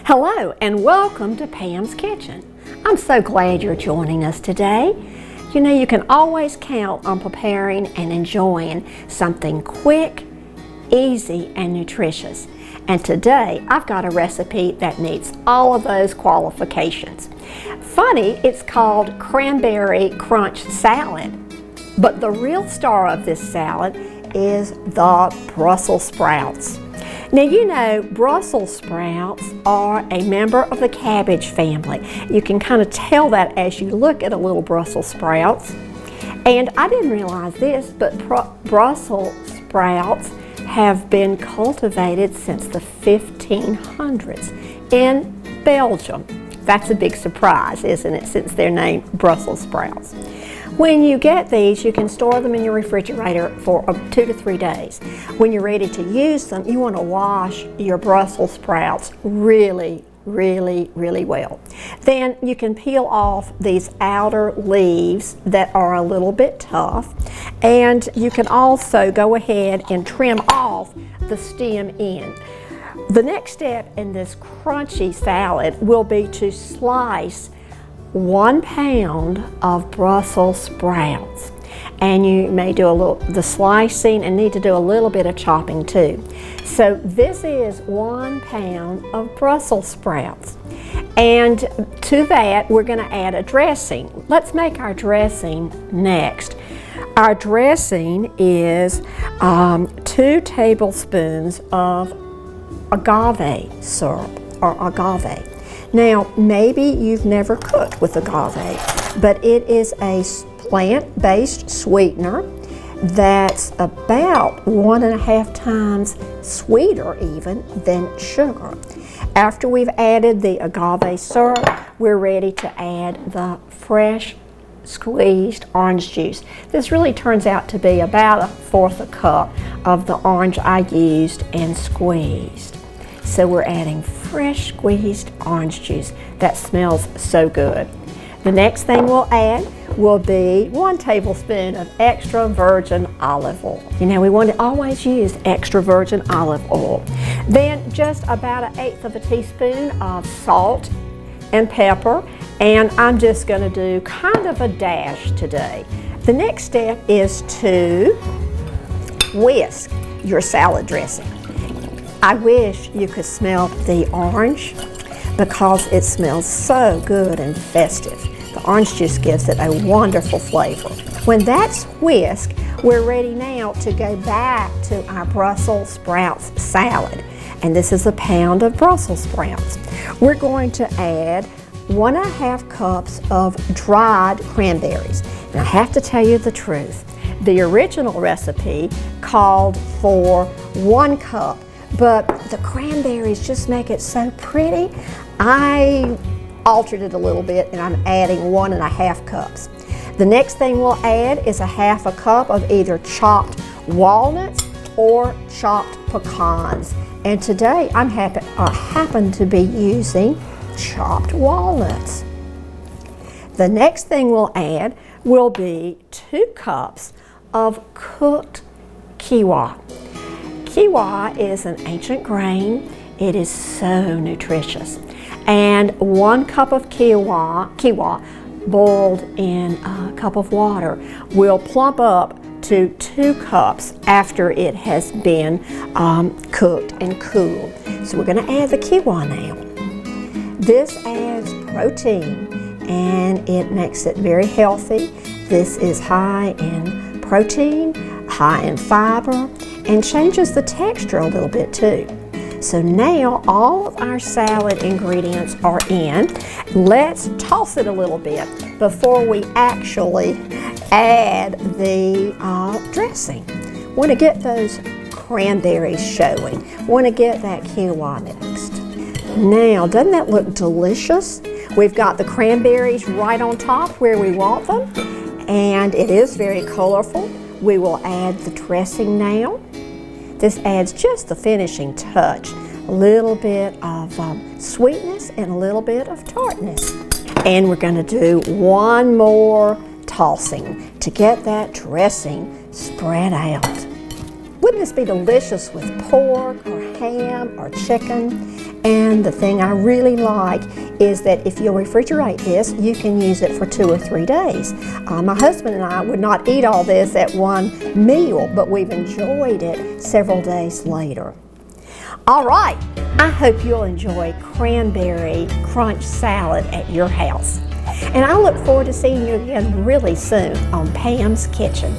Hello and welcome to Pam's Kitchen. I'm so glad you're joining us today. You know, you can always count on preparing and enjoying something quick, easy, and nutritious. And today I've got a recipe that meets all of those qualifications. Funny, it's called Cranberry Crunch Salad, but the real star of this salad is the Brussels sprouts. Now, you know, Brussels sprouts are a member of the cabbage family. You can kind of tell that as you look at a little Brussels sprouts. And I didn't realize this, but Brussels sprouts have been cultivated since the 1500s in Belgium. That's a big surprise, isn't it, since they're named Brussels sprouts. When you get these, you can store them in your refrigerator for 2 to 3 days. When you're ready to use them, you want to wash your Brussels sprouts really well. Then you can peel off these outer leaves that are a little bit tough, and you can also go ahead and trim off the stem end. The next step in this crunchy salad will be to slice 1 pound of Brussels sprouts. And you may do the slicing and need to do a little bit of chopping too. So this is 1 pound of Brussels sprouts. And to that, we're going to add a dressing. Let's make our dressing next. Our dressing is 2 tablespoons of agave syrup or agave. Now, maybe you've never cooked with agave, but it is a plant-based sweetener that's about 1.5 times sweeter even than sugar. After we've added the agave syrup, we're ready to add the fresh squeezed orange juice. This really turns out to be about 1/4 cup of the orange I used and squeezed. So we're adding fresh squeezed orange juice. That smells so good. The next thing we'll add will be 1 tablespoon of extra virgin olive oil. You know, we want to always use extra virgin olive oil. Then just about 1/8 of a teaspoon of salt and pepper, and I'm just going to do kind of a dash today. The next step is to whisk your salad dressing. I wish you could smell the orange because it smells so good and festive. The orange juice gives it a wonderful flavor. When that's whisked, we're ready now to go back to our Brussels sprouts salad. And this is 1 pound of Brussels sprouts. We're going to add 1.5 cups of dried cranberries. And I have to tell you the truth. The original recipe called for 1 cup. But the cranberries just make it so pretty. I altered it a little bit and I'm adding 1.5 cups. The next thing we'll add is 1/2 cup of either chopped walnuts or chopped pecans. And today I happen to be using chopped walnuts. The next thing we'll add will be 2 cups of cooked quinoa. Quinoa is an ancient grain. It is so nutritious. And 1 cup of quinoa boiled in a cup of water will plump up to 2 cups after it has been cooked and cooled. So we're going to add the quinoa now. This adds protein and it makes it very healthy. This is high in protein, high in fiber, and changes the texture a little bit too. So now all of our salad ingredients are in. Let's toss it a little bit before we actually add the dressing. Want to get those cranberries showing. Want to get that quinoa next. Now, doesn't that look delicious? We've got the cranberries right on top where we want them, and it is very colorful. We will add the dressing now. This adds just the finishing touch, a little bit of sweetness and a little bit of tartness. And we're going to do 1 more tossing to get that dressing spread out. Wouldn't this be delicious with pork or ham or chicken. And the thing I really like is that if you'll refrigerate this, you can use it for 2 or 3 days. My husband and I would not eat all this at one meal, but we've enjoyed it several days later. All right, I hope you'll enjoy cranberry crunch salad at your house. And I look forward to seeing you again really soon on Pam's Kitchen.